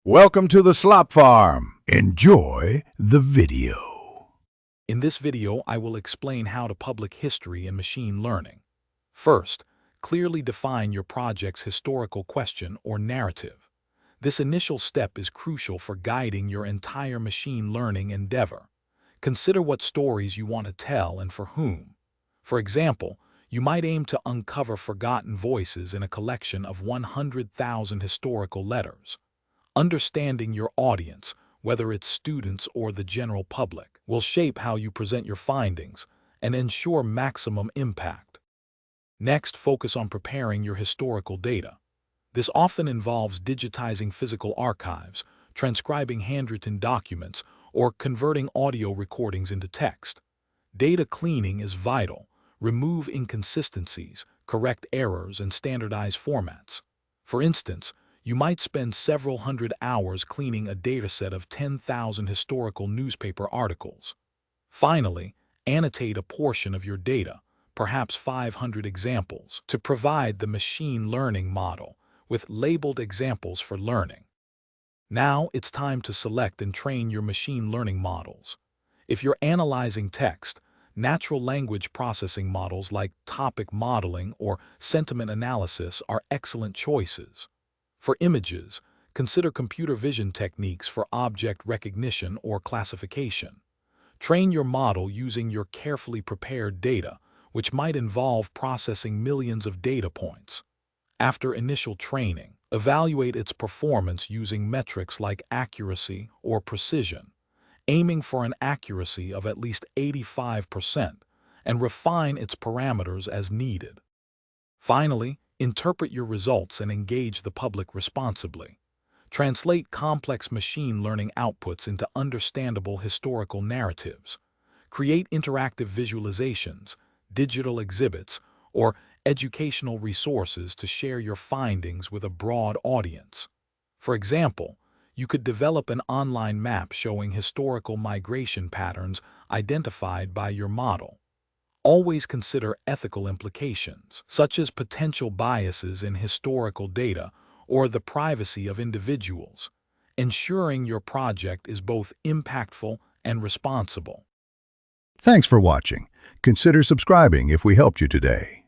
Welcome to the Slop Farm. Enjoy the video. In this video, I will explain how to public history and machine learning. First, clearly define your project's historical question or narrative. This initial step is crucial for guiding your entire machine learning endeavor. Consider what stories you want to tell and for whom. For example, you might aim to uncover forgotten voices in a collection of 100,000 historical letters. Understanding your audience, whether it's students or the general public, will shape how you present your findings and ensure maximum impact. Next, focus on preparing your historical data. This often involves digitizing physical archives, transcribing handwritten documents, or converting audio recordings into text. Data cleaning is vital. Remove inconsistencies, correct errors, and standardize formats. For instance, you might spend several hundred hours cleaning a dataset of 10,000 historical newspaper articles. Finally, annotate a portion of your data, perhaps 500 examples, to provide the machine learning model with labeled examples for learning. Now it's time to select and train your machine learning models. If you're analyzing text, natural language processing models like topic modeling or sentiment analysis are excellent choices. For images, consider computer vision techniques for object recognition or classification. Train your model using your carefully prepared data, which might involve processing millions of data points. After initial training, evaluate its performance using metrics like accuracy or precision, aiming for an accuracy of at least 85%, and refine its parameters as needed. Finally, interpret your results and engage the public responsibly. Translate complex machine learning outputs into understandable historical narratives. Create interactive visualizations, digital exhibits, or educational resources to share your findings with a broad audience. For example, you could develop an online map showing historical migration patterns identified by your model. Always consider ethical implications, such as potential biases in historical data or the privacy of individuals, ensuring your project is both impactful and responsible. Thanks for watching. Consider subscribing if we helped you today.